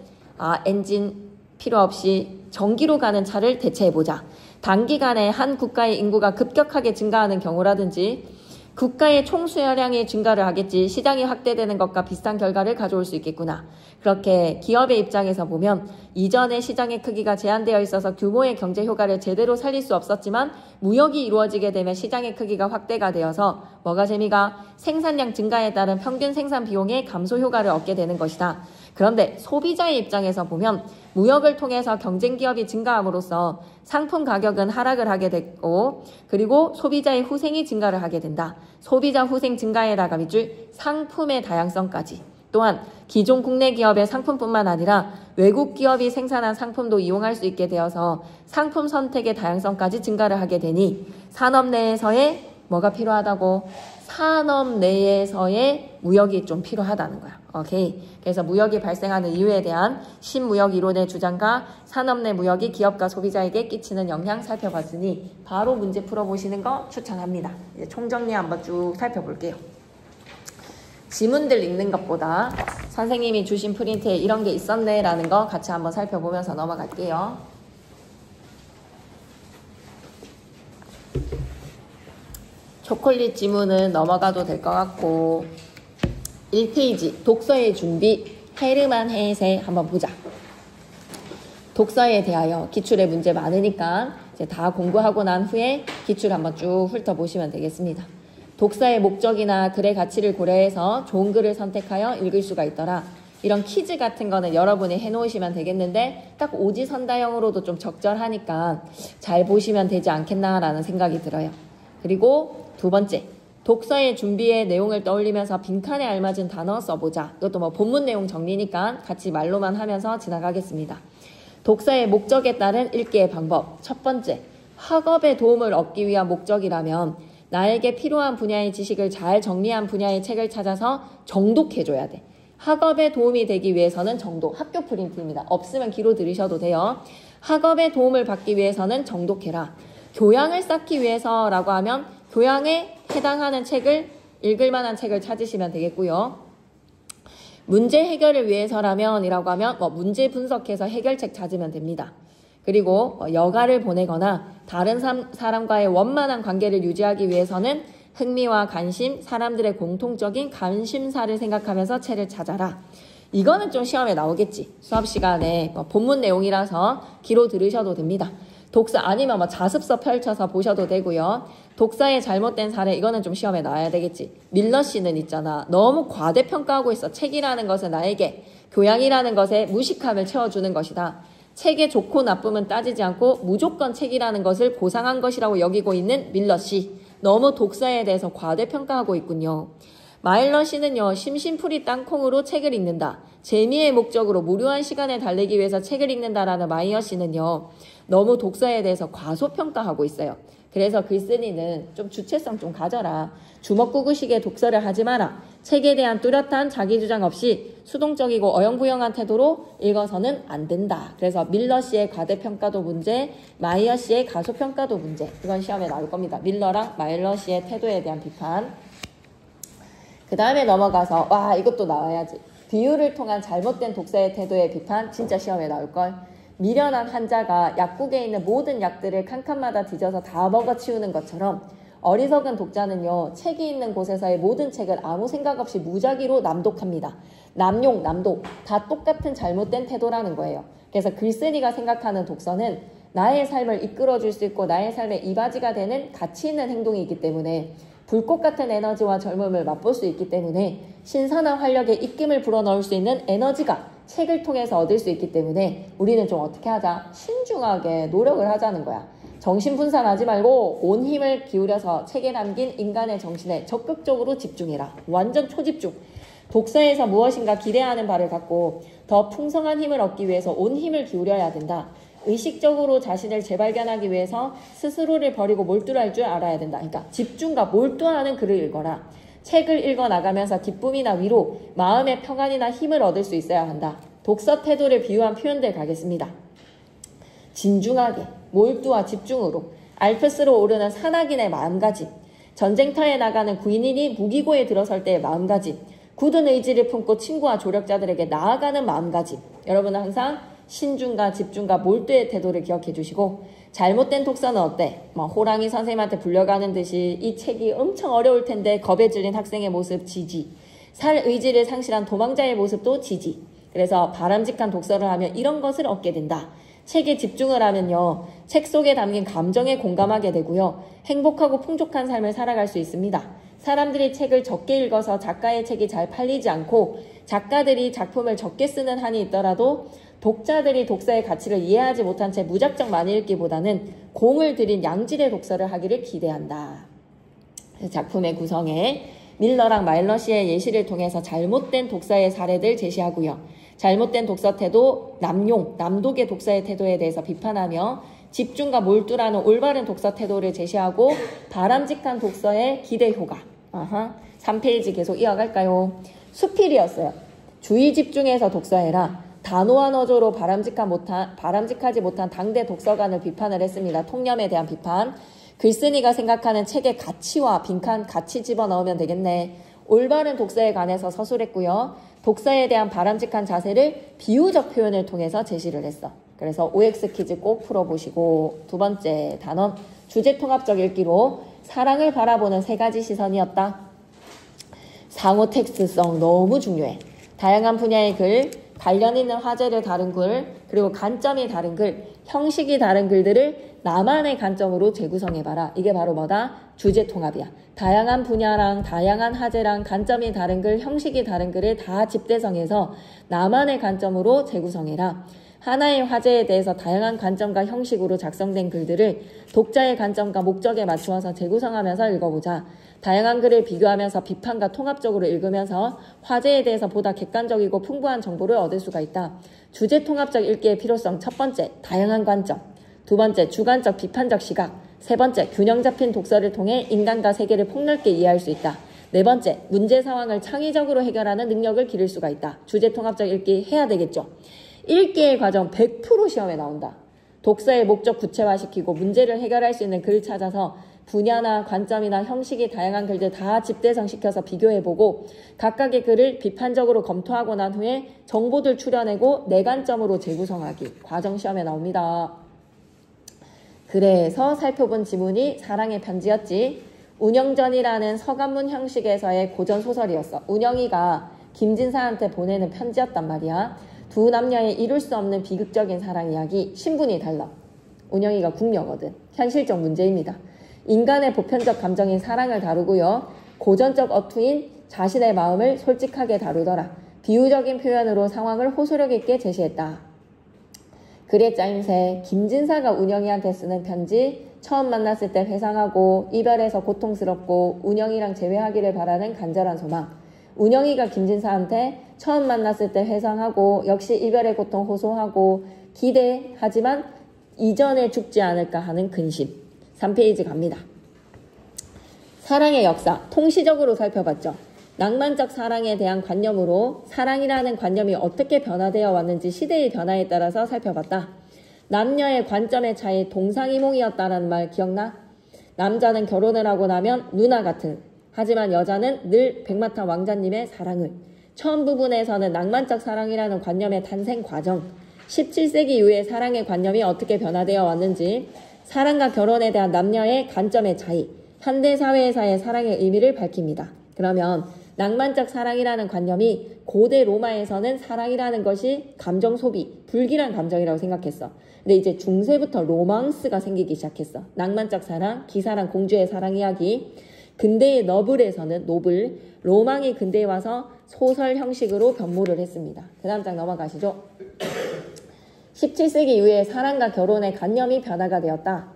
엔진 필요 없이 전기로 가는 차를 대체해보자. 단기간에 한 국가의 인구가 급격하게 증가하는 경우라든지 국가의 총수요량이 증가를 하겠지 시장이 확대되는 것과 비슷한 결과를 가져올 수 있겠구나. 그렇게 기업의 입장에서 보면 이전에 시장의 크기가 제한되어 있어서 규모의 경제 효과를 제대로 살릴 수 없었지만 무역이 이루어지게 되면 시장의 크기가 확대가 되어서 뭐가 재미가 생산량 증가에 따른 평균 생산 비용의 감소 효과를 얻게 되는 것이다. 그런데 소비자의 입장에서 보면 무역을 통해서 경쟁 기업이 증가함으로써 상품 가격은 하락을 하게 됐고 그리고 소비자의 후생이 증가를 하게 된다. 소비자 후생 증가에다가 밑줄 상품의 다양성까지. 또한 기존 국내 기업의 상품뿐만 아니라 외국 기업이 생산한 상품도 이용할 수 있게 되어서 상품 선택의 다양성까지 증가를 하게 되니 산업 내에서의 뭐가 필요하다고? 산업 내에서의 무역이 좀 필요하다는 거야. 오케이. 그래서 무역이 발생하는 이유에 대한 신무역 이론의 주장과 산업 내 무역이 기업과 소비자에게 끼치는 영향 살펴봤으니 바로 문제 풀어보시는 거 추천합니다. 이제 총정리 한번 쭉 살펴볼게요. 지문들 읽는 것보다 선생님이 주신 프린트에 이런 게 있었네 라는 거 같이 한번 살펴보면서 넘어갈게요. 초콜릿 지문은 넘어가도 될 것 같고 1페이지 독서의 준비 헤르만 헤세 한번 보자. 독서에 대하여 기출의 문제 많으니까 이제 다 공부하고 난 후에 기출 한번 쭉 훑어보시면 되겠습니다. 독서의 목적이나 글의 가치를 고려해서 좋은 글을 선택하여 읽을 수가 있더라. 이런 퀴즈 같은 거는 여러분이 해놓으시면 되겠는데 딱 오지선다형으로도 좀 적절하니까 잘 보시면 되지 않겠나라는 생각이 들어요. 그리고 두 번째, 독서의 준비의 내용을 떠올리면서 빈칸에 알맞은 단어 써보자. 이것도 뭐 본문 내용 정리니까 같이 말로만 하면서 지나가겠습니다. 독서의 목적에 따른 읽기의 방법. 첫 번째, 학업에 도움을 얻기 위한 목적이라면 나에게 필요한 분야의 지식을 잘 정리한 분야의 책을 찾아서 정독해줘야 돼. 학업에 도움이 되기 위해서는 정독, 학교 프린트입니다. 없으면 귀로 들으셔도 돼요. 학업에 도움을 받기 위해서는 정독해라. 교양을 쌓기 위해서라고 하면 교양에 해당하는 책을 읽을 만한 책을 찾으시면 되겠고요. 문제 해결을 위해서라면 이라고 하면 문제 분석해서 해결책 찾으면 됩니다. 그리고 여가를 보내거나 다른 사람과의 원만한 관계를 유지하기 위해서는 흥미와 관심, 사람들의 공통적인 관심사를 생각하면서 책을 찾아라. 이거는 좀 시험에 나오겠지. 수업 시간에 본문 내용이라서 귀로 들으셔도 됩니다. 독사 아니면 뭐 자습서 펼쳐서 보셔도 되고요. 독사의 잘못된 사례, 이거는 좀 시험에 나와야 되겠지. 밀러 씨는 있잖아. 너무 과대평가하고 있어. 책이라는 것은 나에게 교양이라는 것에 무식함을 채워주는 것이다. 책의 좋고 나쁨은 따지지 않고 무조건 책이라는 것을 고상한 것이라고 여기고 있는 밀러 씨. 너무 독사에 대해서 과대평가하고 있군요. 마일러 씨는요, 심심풀이 땅콩으로 책을 읽는다. 재미의 목적으로 무료한 시간을 달리기 위해서 책을 읽는다라는 마이어 씨는요, 너무 독사에 대해서 과소평가하고 있어요. 그래서 글쓴이는 좀 주체성 좀 가져라. 주먹구구식의 독서를 하지 마라. 책에 대한 뚜렷한 자기주장 없이 수동적이고 어영부영한 태도로 읽어서는 안 된다. 그래서 밀러 씨의 과대평가도 문제, 마이어 씨의 가소평가도 문제. 이건 시험에 나올 겁니다. 밀러랑 마일러 씨의 태도에 대한 비판. 그 다음에 넘어가서 와, 이것도 나와야지. 비유를 통한 잘못된 독사의 태도의 비판. 진짜 시험에 나올걸. 미련한 환자가 약국에 있는 모든 약들을 칸칸마다 뒤져서 다 먹어치우는 것처럼 어리석은 독자는요, 책이 있는 곳에서의 모든 책을 아무 생각 없이 무작위로 낭독합니다. 남용, 남독 다 똑같은 잘못된 태도라는 거예요. 그래서 글쓴이가 생각하는 독서는 나의 삶을 이끌어줄 수 있고 나의 삶의 이바지가 되는 가치 있는 행동이기 때문에 불꽃 같은 에너지와 젊음을 맛볼 수 있기 때문에 신선한 활력에 입김을 불어넣을 수 있는 에너지가 책을 통해서 얻을 수 있기 때문에 우리는 좀 어떻게 하자? 신중하게 노력을 하자는 거야. 정신 분산하지 말고 온 힘을 기울여서 책에 담긴 인간의 정신에 적극적으로 집중해라. 완전 초집중. 독서에서 무엇인가 기대하는 바를 갖고 더 풍성한 힘을 얻기 위해서 온 힘을 기울여야 된다. 의식적으로 자신을 재발견하기 위해서 스스로를 버리고 몰두할 줄 알아야 된다. 그러니까 집중과 몰두하는 글을 읽어라. 책을 읽어나가면서 기쁨이나 위로, 마음의 평안이나 힘을 얻을 수 있어야 한다. 독서 태도를 비유한 표현들 가겠습니다. 진중하게, 몰두와 집중으로, 알프스로 오르는 산악인의 마음가짐, 전쟁터에 나가는 군인이 무기고에 들어설 때의 마음가짐, 굳은 의지를 품고 친구와 조력자들에게 나아가는 마음가짐. 여러분은 항상 신중과 집중과 몰두의 태도를 기억해 주시고, 잘못된 독서는 어때? 호랑이 선생님한테 불려가는 듯이 이 책이 엄청 어려울 텐데 겁에 질린 학생의 모습 지지. 살 의지를 상실한 도망자의 모습도 지지. 그래서 바람직한 독서를 하면 이런 것을 얻게 된다. 책에 집중을 하면요, 책 속에 담긴 감정에 공감하게 되고요, 행복하고 풍족한 삶을 살아갈 수 있습니다. 사람들이 책을 적게 읽어서 작가의 책이 잘 팔리지 않고 작가들이 작품을 적게 쓰는 한이 있더라도 독자들이 독서의 가치를 이해하지 못한 채 무작정 많이 읽기보다는 공을 들인 양질의 독서를 하기를 기대한다. 작품의 구성에 밀러랑 마일러 씨의 예시를 통해서 잘못된 독서의 사례들 제시하고요. 잘못된 독서 태도, 남용, 남독의 독서의 태도에 대해서 비판하며 집중과 몰두라는 올바른 독서 태도를 제시하고 바람직한 독서의 기대 효과. 3페이지 계속 이어갈까요? 수필이었어요. 주의 집중해서 독서해라. 단호한 어조로 바람직하지 못한 당대 독서관을 비판을 했습니다. 통념에 대한 비판. 글쓴이가 생각하는 책의 가치와 빈칸 같이 집어넣으면 되겠네. 올바른 독서에 관해서 서술했고요. 독서에 대한 바람직한 자세를 비유적 표현을 통해서 제시를 했어. 그래서 OX 퀴즈 꼭 풀어보시고, 두 번째 단원, 주제통합적 읽기로 사랑을 바라보는 3가지 시선이었다. 상호 텍스트성 너무 중요해. 다양한 분야의 글, 관련 있는 화제를 다룬 글, 그리고 관점이 다른 글, 형식이 다른 글들을 나만의 관점으로 재구성해봐라. 이게 바로 뭐다? 주제통합이야. 다양한 분야랑 다양한 화제랑 관점이 다른 글, 형식이 다른 글을 다 집대성해서 나만의 관점으로 재구성해라. 하나의 화제에 대해서 다양한 관점과 형식으로 작성된 글들을 독자의 관점과 목적에 맞추어서 재구성하면서 읽어보자. 다양한 글을 비교하면서 비판과 통합적으로 읽으면서 화제에 대해서 보다 객관적이고 풍부한 정보를 얻을 수가 있다. 주제 통합적 읽기의 필요성. 첫 번째, 다양한 관점. 두 번째, 주관적 비판적 시각. 세 번째, 균형 잡힌 독서를 통해 인간과 세계를 폭넓게 이해할 수 있다. 네 번째, 문제 상황을 창의적으로 해결하는 능력을 기를 수가 있다. 주제 통합적 읽기 해야 되겠죠. 읽기의 과정 100% 시험에 나온다. 독서의 목적 구체화시키고 문제를 해결할 수 있는 글을 찾아서 분야나 관점이나 형식이 다양한 글들 다 집대성시켜서 비교해보고 각각의 글을 비판적으로 검토하고 난 후에 정보들 추려내고 내 관점으로 재구성하기. 과정 시험에 나옵니다. 그래서 살펴본 지문이 사랑의 편지였지. 운영전이라는 서간문 형식에서의 고전소설이었어. 운영이가 김진사한테 보내는 편지였단 말이야. 두 남녀의 이룰 수 없는 비극적인 사랑 이야기. 신분이 달라. 운영이가 궁녀거든. 현실적 문제입니다. 인간의 보편적 감정인 사랑을 다루고요. 고전적 어투인 자신의 마음을 솔직하게 다루더라. 비유적인 표현으로 상황을 호소력 있게 제시했다. 글의 짜임새, 김진사가 운영이한테 쓰는 편지, 처음 만났을 때 회상하고 이별해서 고통스럽고 운영이랑 재회하기를 바라는 간절한 소망. 운영이가 김진사한테 처음 만났을 때 회상하고 역시 이별의 고통 호소하고 기대하지만 이전에 죽지 않을까 하는 근심. 3페이지 갑니다. 사랑의 역사, 통시적으로 살펴봤죠. 낭만적 사랑에 대한 관념으로 사랑이라는 관념이 어떻게 변화되어 왔는지 시대의 변화에 따라서 살펴봤다. 남녀의 관점의 차이 동상이몽이었다는 말 기억나? 남자는 결혼을 하고 나면 누나 같은, 하지만 여자는 늘 백마탄 왕자님의 사랑을. 처음 부분에서는 낭만적 사랑이라는 관념의 탄생 과정, 17세기 이후에 사랑의 관념이 어떻게 변화되어 왔는지, 사랑과 결혼에 대한 남녀의 관점의 차이, 현대사회에서의 사랑의 의미를 밝힙니다. 그러면 낭만적 사랑이라는 관념이 고대 로마에서는 사랑이라는 것이 감정 소비, 불길한 감정이라고 생각했어. 근데 이제 중세부터 로망스가 생기기 시작했어. 낭만적 사랑, 기사랑 공주의 사랑 이야기. 근대의 너블에서는 노블, 로망이 근대에 와서 소설 형식으로 변모를 했습니다. 그 다음 장 넘어가시죠. 17세기 이후에 사랑과 결혼의 관념이 변화가 되었다.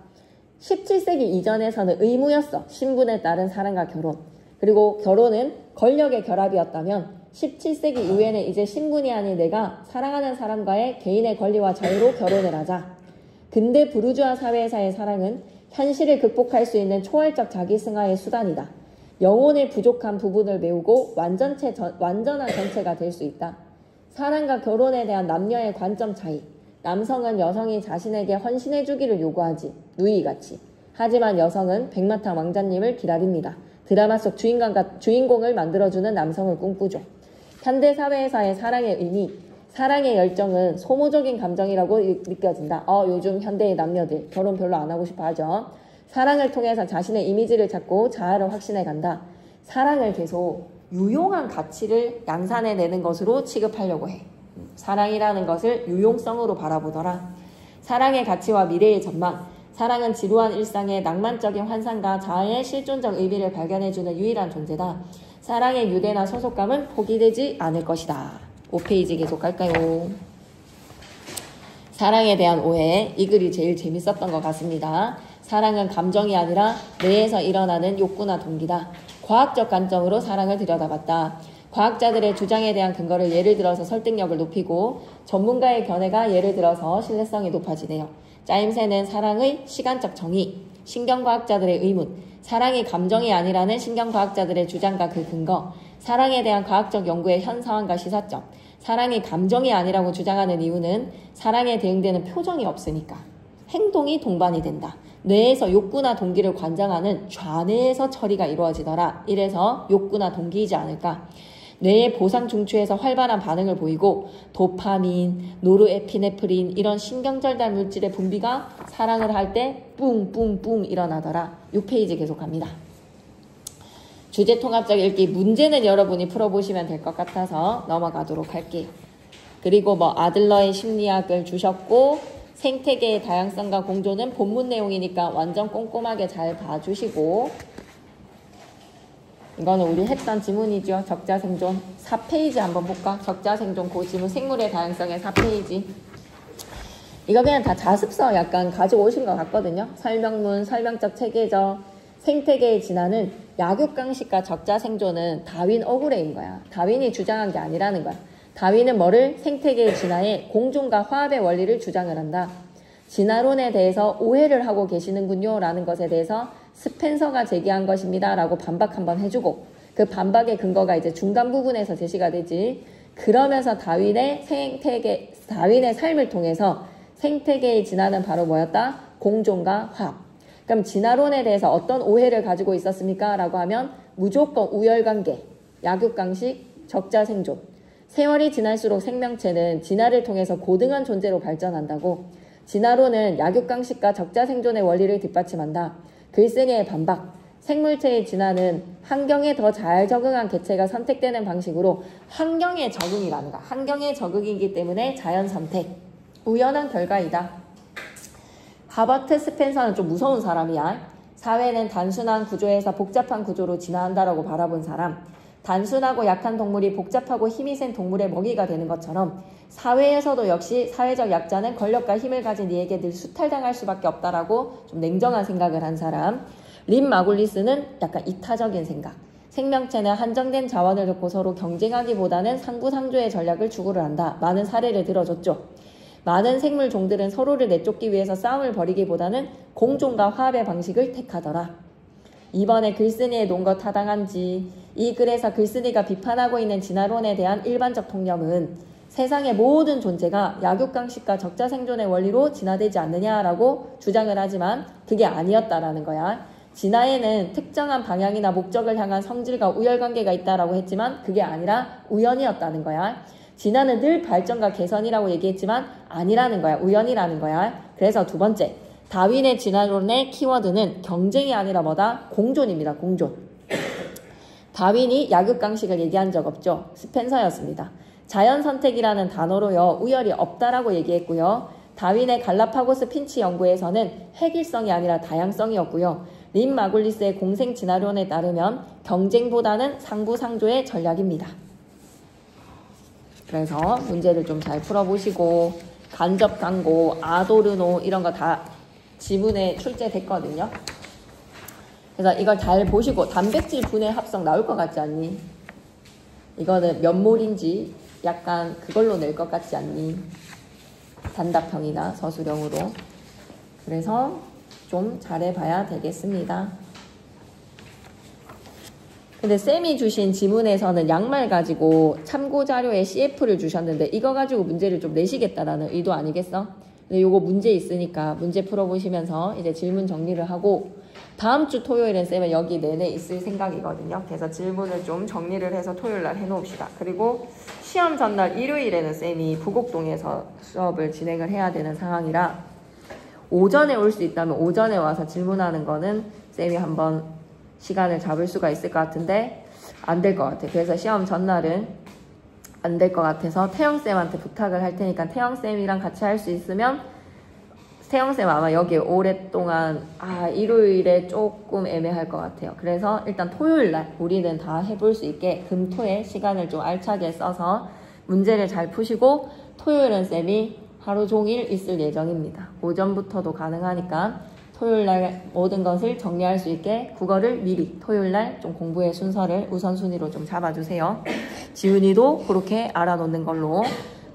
17세기 이전에서는 의무였어. 신분에 따른 사랑과 결혼. 그리고 결혼은 권력의 결합이었다면 17세기 이후에는 이제 신분이 아닌 내가 사랑하는 사람과의 개인의 권리와 자유로 결혼을 하자. 근대 부르주아 사회에서의 사랑은 현실을 극복할 수 있는 초월적 자기승화의 수단이다. 영혼의 부족한 부분을 메우고 완전한 전체가 될 수 있다. 사랑과 결혼에 대한 남녀의 관점 차이. 남성은 여성이 자신에게 헌신해주기를 요구하지, 누이같이. 하지만 여성은 백마탄 왕자님을 기다립니다. 드라마 속 주인공을 만들어주는 남성을 꿈꾸죠. 현대사회에서의 사랑의 의미, 사랑의 열정은 소모적인 감정이라고 느껴진다. 요즘 현대의 남녀들 결혼 별로 안 하고 싶어 하죠. 사랑을 통해서 자신의 이미지를 찾고 자아를 확신해 간다. 사랑을 계속 유용한 가치를 양산해내는 것으로 취급하려고 해. 사랑이라는 것을 유용성으로 바라보더라. 사랑의 가치와 미래의 전망. 사랑은 지루한 일상의 낭만적인 환상과 자아의 실존적 의미를 발견해주는 유일한 존재다. 사랑의 유대나 소속감은 포기되지 않을 것이다. 5페이지 계속 갈까요? 사랑에 대한 오해. 이 글이 제일 재밌었던 것 같습니다. 사랑은 감정이 아니라 뇌에서 일어나는 욕구나 동기다. 과학적 관점으로 사랑을 들여다봤다. 과학자들의 주장에 대한 근거를 예를 들어서 설득력을 높이고 전문가의 견해가 예를 들어서 신뢰성이 높아지네요. 짜임새는 사랑의 시간적 정의, 신경과학자들의 의문, 사랑이 감정이 아니라는 신경과학자들의 주장과 그 근거, 사랑에 대한 과학적 연구의 현 상황과 시사점, 사랑이 감정이 아니라고 주장하는 이유는 사랑에 대응되는 표정이 없으니까. 행동이 동반이 된다. 뇌에서 욕구나 동기를 관장하는 좌뇌에서 처리가 이루어지더라. 이래서 욕구나 동기이지 않을까. 뇌의 보상 중추에서 활발한 반응을 보이고 도파민, 노르에피네프린 이런 신경전달 물질의 분비가 사랑을 할 때 뿡뿡뿡 일어나더라. 6페이지 계속 갑니다. 주제 통합적 읽기 문제는 여러분이 풀어보시면 될 것 같아서 넘어가도록 할게요. 그리고 아들러의 심리학을 주셨고 생태계의 다양성과 공존은 본문 내용이니까 완전 꼼꼼하게 잘 봐주시고 이거는 우리 했던 지문이죠. 적자생존 4페이지 한번 볼까? 적자생존 그 지문 생물의 다양성의 4페이지. 이거 그냥 다 자습서 약간 가지고 오신 것 같거든요. 설명문, 설명적 체계적, 생태계의 진화는 약육강식과 적자생존은 다윈 억울해인 거야. 다윈이 주장한 게 아니라는 거야. 다윈은 뭐를? 생태계의 진화에 공존과 화합의 원리를 주장을 한다. 진화론에 대해서 오해를 하고 계시는군요 라는 것에 대해서 스펜서가 제기한 것입니다 라고 반박 한번 해주고 그 반박의 근거가 이제 중간 부분에서 제시가 되지. 그러면서 다윈의 삶을 통해서 생태계의 진화는 바로 뭐였다? 공존과 화합. 그럼 진화론에 대해서 어떤 오해를 가지고 있었습니까? 라고 하면 무조건 우열관계, 약육강식, 적자생존. 세월이 지날수록 생명체는 진화를 통해서 고등한 존재로 발전한다고. 진화론은 약육강식과 적자생존의 원리를 뒷받침한다. 글쓰기의 반박. 생물체의 진화는 환경에 더 잘 적응한 개체가 선택되는 방식으로 환경의 적응이라는 거. 환경의 적응이기 때문에 자연 선택. 우연한 결과이다. 하버트 스펜서는 좀 무서운 사람이야. 사회는 단순한 구조에서 복잡한 구조로 진화한다라고 바라본 사람. 단순하고 약한 동물이 복잡하고 힘이 센 동물의 먹이가 되는 것처럼 사회에서도 역시 사회적 약자는 권력과 힘을 가진 이에게 늘 수탈당할 수밖에 없다라고 좀 냉정한 생각을 한 사람. 린 마굴리스는 약간 이타적인 생각. 생명체는 한정된 자원을 놓고 서로 경쟁하기보다는 상부상조의 전략을 추구를 한다. 많은 사례를 들어줬죠. 많은 생물 종들은 서로를 내쫓기 위해서 싸움을 벌이기보다는 공존과 화합의 방식을 택하더라. 이번에 글쓴이의 논거 타당한지, 이 글에서 글쓴이가 비판하고 있는 진화론에 대한 일반적 통념은 세상의 모든 존재가 약육강식과 적자생존의 원리로 진화되지 않느냐라고 주장을 하지만 그게 아니었다라는 거야. 진화에는 특정한 방향이나 목적을 향한 성질과 우열관계가 있다라고 했지만 그게 아니라 우연이었다는 거야. 진화는 늘 발전과 개선이라고 얘기했지만 아니라는 거야. 우연이라는 거야. 그래서 두 번째, 다윈의 진화론의 키워드는 경쟁이 아니라 뭐다? 공존입니다. 공존. 다윈이 약육강식을 얘기한 적 없죠. 스펜서였습니다. 자연선택이라는 단어로요. 우열이 없다라고 얘기했고요. 다윈의 갈라파고스 핀치 연구에서는 획일성이 아니라 다양성이었고요. 린 마굴리스의 공생 진화론에 따르면 경쟁보다는 상부상조의 전략입니다. 그래서 문제를 좀 잘 풀어보시고 간접 광고, 아도르노 이런 거 다 지문에 출제됐거든요. 그래서 이걸 잘 보시고 단백질 분해 합성 나올 것 같지 않니? 이거는 면몰인지 약간 그걸로 낼 것 같지 않니? 단답형이나 서술형으로. 그래서 좀 잘해봐야 되겠습니다. 근데 쌤이 주신 지문에서는 양말 가지고 참고자료에 CF를 주셨는데 이거 가지고 문제를 좀 내시겠다라는 의도 아니겠어? 근데 요거 문제 있으니까 문제 풀어보시면서 이제 질문 정리를 하고 다음 주 토요일엔 쌤은 여기 내내 있을 생각이거든요. 그래서 질문을 좀 정리를 해서 토요일날 해놓읍시다. 그리고 시험 전날 일요일에는 쌤이 부곡동에서 수업을 진행을 해야 되는 상황이라 오전에 올 수 있다면 오전에 와서 질문하는 거는 쌤이 한번 시간을 잡을 수가 있을 것 같은데 안 될 것 같아. 그래서 시험 전날은 안 될 것 같아서 태영쌤한테 부탁을 할 테니까 태영쌤이랑 같이 할 수 있으면 태영쌤 아마 여기 오랫동안 일요일에 조금 애매할 것 같아요. 그래서 일단 토요일날 우리는 다 해볼 수 있게 금토에 시간을 좀 알차게 써서 문제를 잘 푸시고 토요일은 쌤이 하루 종일 있을 예정입니다. 오전부터도 가능하니까 토요일날 모든 것을 정리할 수 있게 국어를 미리 토요일날 좀 공부의 순서를 우선순위로 좀 잡아주세요. 지훈이도 그렇게 알아놓는 걸로.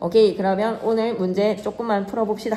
오케이, 그러면 오늘 문제 조금만 풀어봅시다.